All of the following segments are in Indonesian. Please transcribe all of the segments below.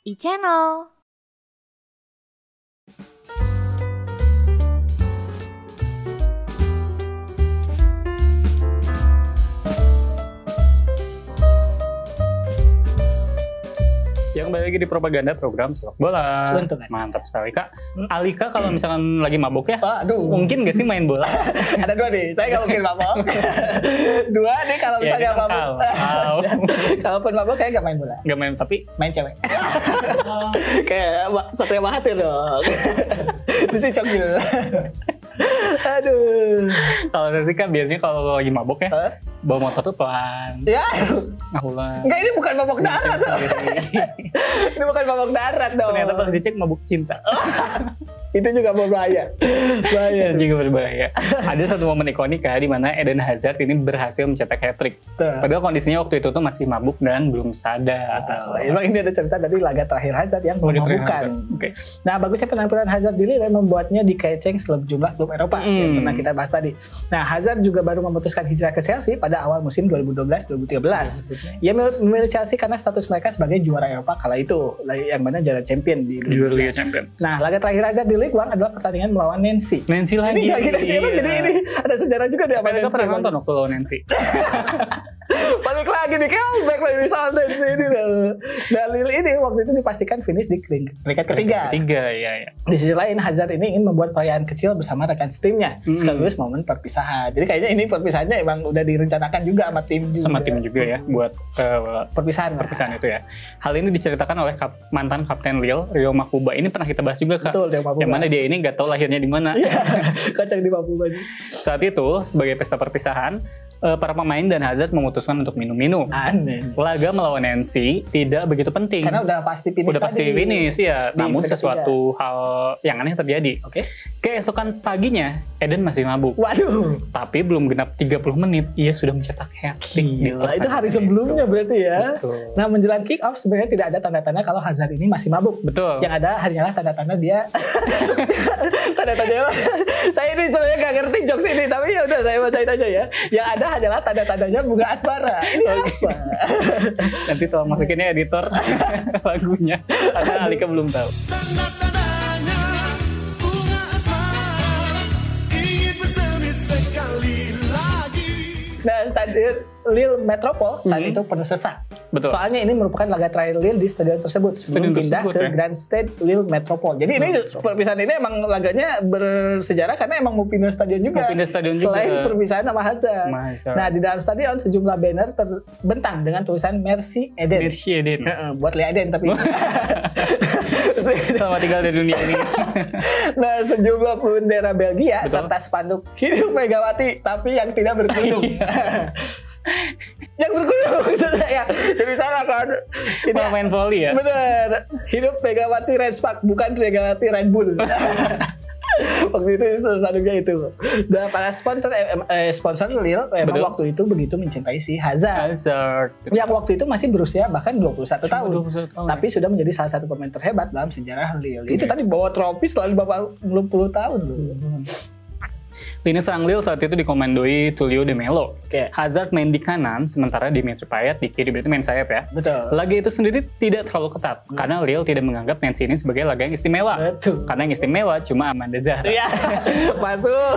e-channel. Yang kembali lagi di propaganda program Sepak Bola. Untung, Mantap sekali Kak. Alika kalau misalkan lagi mabuk ya, mungkin gak sih main bola? Ada dua nih, saya gak mungkin mabok. Dua nih kalau misalnya mabok. Kalaupun mabok saya gak main bola. Gak main, tapi main cewek. Kayak Satria Mahathir dong. Itu sih cokil. Aduh. Kalau saya sih Kak biasanya kalau lagi mabuk ya, bawa motor tuh pelan. Ya. Ngahulan. Enggak, ini bukan mabok darat dong. Ini bukan mabok darat dong. Ternyata pas dicek mabuk cinta. Itu juga berbahaya. Bahaya. Itu juga berbahaya. Ada satu momen ikonik ya di mana Eden Hazard ini berhasil mencetak hat-trick. Padahal kondisinya waktu itu tuh masih mabuk dan belum sadar. Betul. Emang ini ada cerita dari laga terakhir Hazard yang memabukkan. Okay. Nah, bagusnya penampilan Hazard di Lille membuatnya dikeceng sejumlah klub Eropa yang pernah kita bahas tadi. Nah, Hazard juga baru memutuskan hijrah ke Chelsea pada awal musim 2012-2013. Ia memilih Chelsea karena status mereka sebagai juara Eropa kala itu, yang mana juara champion di Liga Champions. Nah, laga terakhir Hazard di Ligue 1 adalah pertandingan melawan Nancy. Nancy lagi. Ini gak sih, emang jadi ini ada sejarah juga di apa Nancy. Kita pernah nonton waktu lawan Nancy. Balik lagi nih, comeback lagi soal Nancy ini. Dan Lille ini waktu itu dipastikan finish di peringkat ketiga. Iya. Di sisi lain, Hazard ini ingin membuat perayaan kecil bersama rekan setimnya, sekaligus momen perpisahan. Jadi kayaknya ini perpisahannya emang udah direncanakan juga sama tim juga. Sama tim juga ya, buat perpisahan itu ya. Hal ini diceritakan oleh mantan kapten Lille, Rio Makuba. Ini pernah kita bahas juga Kak. Betul, Rio Makuba. Yang mana dia ini nggak tahu lahirnya di mana. Iya, kacang di Makuba. Saat itu, sebagai pesta perpisahan, para pemain dan Hazard memutuskan untuk minum-minum. Aneh. Laga melawan Nancy tidak begitu penting. Karena udah pasti finish. Udah pasti finish ya. Namun sesuatu hal yang aneh terjadi. Oke. Keesokan paginya, Eden masih mabuk. Waduh. Tapi belum genap 30 menit, ia sudah mencetak hat-trick. Gila, itu hari sebelumnya berarti ya. Betul. Nah, menjelang kick off sebenarnya tidak ada tanda-tanda kalau Hazard ini masih mabuk. Betul. Yang ada hanyalah tanda-tanda dia tanda-tanda saya ini sebenarnya gak ngerti jokes ini, tapi ya udah saya bacain aja ya. Yang ada hanyalah tanda-tandanya bunga asmara. Ini apa? Nanti tolong masukinnya editor lagunya, karena Alika belum tahu. Tanda-tandanya bunga asmara ingin bersemi sekali lagi. Nah, stadion Lille Metropole saat itu penuh sesak. Betul. Soalnya ini merupakan laga terakhir Lille di stadion tersebut sebelum pindah ke Grand Stade Lille Metropole. Jadi ini perpisahan ini emang laganya bersejarah karena emang mau pindah stadion juga. Selain perpisahan sama Hazard. Nah, di dalam stadion sejumlah banner terbentang dengan tulisan Merci Eden. Merci Eden. Buat Lea Eden tapi. Selamat tinggal di dunia ini. Nah, sejumlah bendera Belgia serta spanduk hidup Megawati tapi yang tidak berkerudung. Yang berkerudung ya. Jadi salah kan. Ini main volley ya. Bener. Hidup Megawati Renspark bukan Megawati Red Bull. Waktu itu spanduknya itu. Dan para sponsor Lille emang waktu itu begitu mencintai si Hazard. Yang waktu itu masih berusia bahkan 21 tahun. Tapi sudah menjadi salah satu pemain terhebat dalam sejarah Lille. Itu tadi bawa trofi setelah di bawah 20 tahun loh. Lini serang Lille saat itu dikomandoi Tullio De Melo. Hazard main di kanan, sementara Dimitri Payet di kiri, berarti main sayap ya. Betul. Laga itu sendiri tidak terlalu ketat, karena Lille tidak menganggap Nancy ini sebagai laga yang istimewa. Betul. Karena yang istimewa cuma Amanda Zahra. Iya, masuk.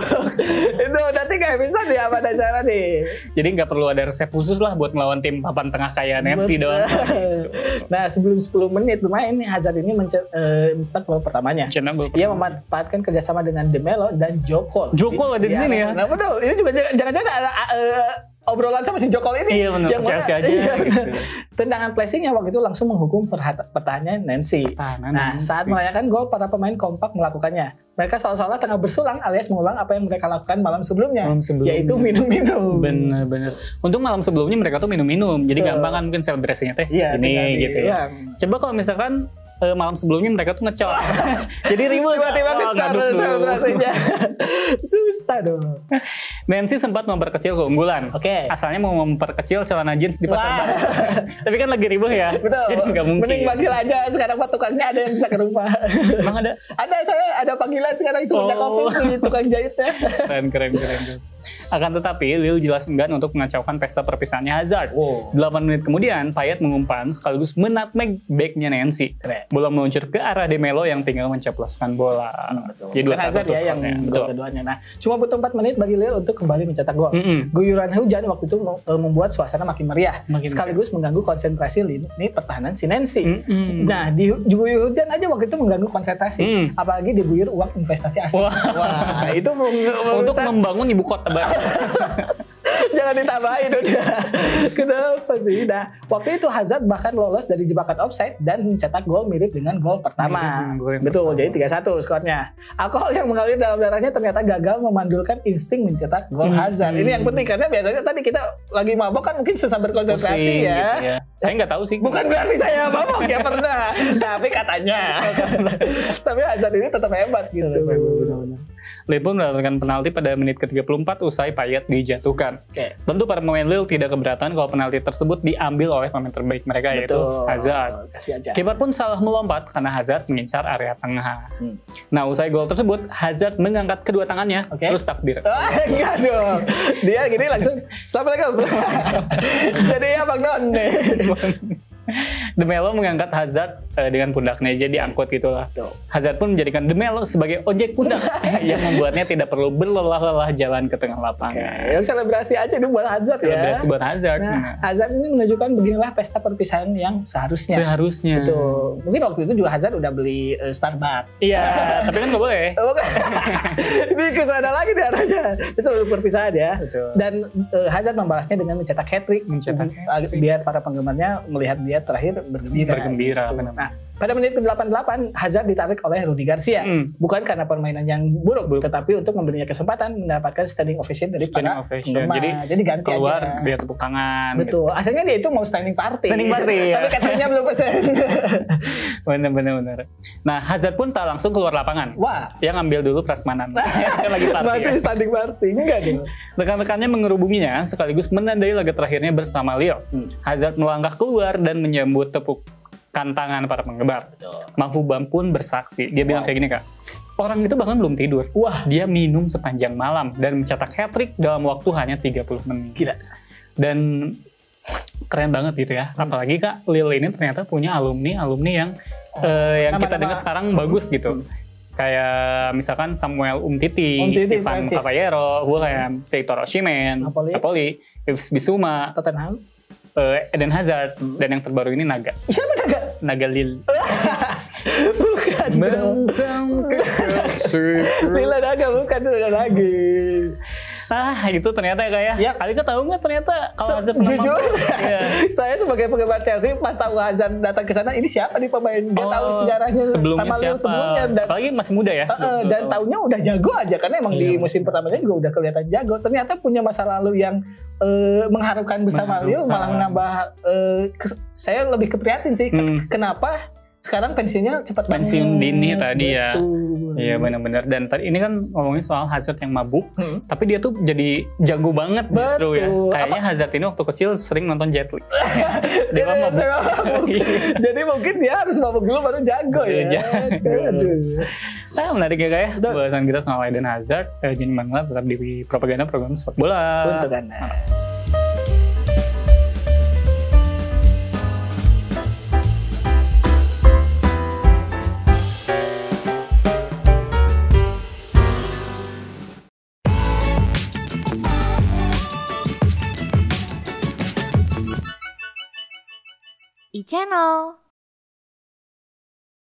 Itu nanti gak bisa di Amanda Zahra nih. Jadi nggak perlu ada resep khusus lah buat melawan tim papan tengah kayak Nancy doang. Nah, sebelum 10 menit bermain, Hazard ini mencetak gol pertamanya. Ia memanfaatkan kerjasama dengan De Melo dan Jokol. Ada di sini ya. Nah, betul. Ini juga jangan-jangan ada obrolan sama si Jokol ini. Iya benar. Yang Chelsea aja. Gitu. Tendangan placingnya waktu itu langsung menghukum pertahanannya Nancy. Saat merayakan gol, para pemain kompak melakukannya. Mereka seolah-olah tengah bersulang alias mengulang apa yang mereka lakukan malam sebelumnya. Yaitu minum-minum. Bener. Untung malam sebelumnya mereka tuh minum-minum. Jadi gampang kan mungkin selebrasinya teh. Iya, ini gitu ya. Coba kalau misalkan malam sebelumnya mereka tuh ngecok. Jadi ribut. Tiba-tiba ngecok selebrasinya. Susah dong. Nancy sempat memperkecil keunggulan. Asalnya mau memperkecil celana jeans di pasar. Tapi kan lagi ribuh ya. Betul. Jadi nggak mungkin. Mending panggil aja. Sekarang tukangnya ada yang bisa ke rumah. Emang ada? Ada, saya ada panggilan sekarang. Semenjak COVID si tukang jahitnya. Keren. Akan tetapi, Lille jelas enggan untuk mengacaukan pesta perpisahannya Hazard. Wow. 8 menit kemudian, Payet mengumpan sekaligus menutmeg backnya Nancy. Keren. Bola meluncur ke arah De Melo yang tinggal menceploskan bola. Betul. Jadi 2-1 Hazard tuh ya yang skornya. gol Betul. keduanya. Nah, cuma butuh 4 menit bagi Lille untuk kembali mencetak gol. Guyuran hujan waktu itu membuat suasana makin meriah, sekaligus mengganggu konsentrasi lini pertahanan si Nancy. Nah, diguyur hujan aja waktu itu mengganggu konsentrasi, apalagi diguyur uang investasi asing. Wah, itu Untuk membangun ibu kota baru. Jangan ditambahin udah. Kenapa sih? Nah, waktu itu Hazard bahkan lolos dari jebakan offside dan mencetak gol mirip dengan gol pertama. Betul, jadi 3-1 skornya. Alkohol yang mengalir dalam darahnya ternyata gagal memandulkan insting mencetak gol Hazard. Ini yang penting karena biasanya tadi kita lagi mabok kan mungkin susah berkonsentrasi Pusing, ya. gitu ya. Saya nggak tahu sih. Bukan berarti saya mabok ya pernah, tapi katanya. Tapi Hazard ini tetap hebat gitu. Lille pun mendapatkan penalti pada menit ke-34 usai Payet dijatuhkan. Oke. Tentu para pemain Lille tidak keberatan kalau penalti tersebut diambil oleh pemain terbaik mereka yaitu Hazard. Kasih aja. Kiper pun salah melompat karena Hazard mengincar area tengah. Nah, usai gol tersebut, Hazard mengangkat kedua tangannya, terus takbir. Enggak dong. Dia gini langsung, Assalamualaikum. Jadi ya Bang Don nih. De Melo mengangkat Hazard dengan pundaknya, jadi angkut gitulah. Hazard pun menjadikan De Melo sebagai ojek pundak yang membuatnya tidak perlu berlelah-lelah jalan ke tengah lapangan. Yang selebrasi aja itu buat Hazard ya. Selebrasi buat Hazard. Nah, Hazard ini menunjukkan beginilah pesta perpisahan yang seharusnya. Seharusnya. Betul. Mungkin waktu itu juga Hazard udah beli Starbucks. Iya, tapi kan nggak boleh. Ini kesana lagi nih arahnya. Itu perpisahan ya. Betul. Dan Hazard membalasnya dengan mencetak hat-trick. Biar para penggemarnya melihat dia terakhir bergembira. Benar. Nah, pada menit ke-88 Hazard ditarik oleh Rudi Garcia. Bukan karena permainan yang buruk, tetapi untuk memberinya kesempatan mendapatkan standing ovation dari para penggemar. Jadi ganti keluar, aja. dia tepuk tangan. Betul. Gitu. Aslinya dia itu mau standing party. Ya. Tapi katanya belum pesen. Benar. Nah, Hazard pun tak langsung keluar lapangan. Wah. Yang ambil dulu prasmanan. Kan lagi party. Masih standing party. Enggak dong. Rekan-rekannya mengerubunginya sekaligus menandai laga terakhirnya bersama Lille. Hazard melangkah keluar dan menyambut tepukan tangan para penggemar. Mahfubam pun bersaksi. Dia bilang kayak gini, Kak. Orang itu bahkan belum tidur. Wah, dia minum sepanjang malam dan mencetak hat-trick dalam waktu hanya 30 menit. Gila. Dan keren banget gitu ya. Apalagi Kak, Lille ini ternyata punya alumni yang kita dengar sekarang bagus gitu. Kayak misalkan Samuel Umtiti, Ivan Papayero, William, Victor Osimhen, Napoli, Yves Bissouma, Tottenham, Eden Hazard, dan yang terbaru ini Naga. Siapa Naga? Naga Lille. Bukan. Lille Naga bukan Lille lagi. Itu ternyata kayak Alika tahu nggak ternyata kalau Hazard jujur saya sebagai penggemar Chelsea pas tahu Hazard datang ke sana, ini siapa nih pemain, dia tahu sejarahnya sebelumnya sama siapa. sebelumnya, dan apalagi masih muda ya, dan tahunnya udah jago aja karena emang di musim pertamanya juga udah kelihatan jago. Ternyata punya masa lalu yang mengharumkan bersama Lille, malah menambah saya lebih keprihatin sih kenapa sekarang pensiunnya cepat pensiun dini tadi ya. Iya benar-benar. Dan tadi ini kan ngomongin soal Hazard yang mabuk, tapi dia tuh jadi jago banget justru ya. Kayaknya Hazard ini waktu kecil sering nonton Jet Li. Dia mabuk. Jadi mungkin dia harus mabuk dulu baru jago ya. Sangat menarik ya kayak bahasan kita soal Eden Hazard. Jadi banget tetap di propaganda program sepak bola. Untuk Anda. iChannel.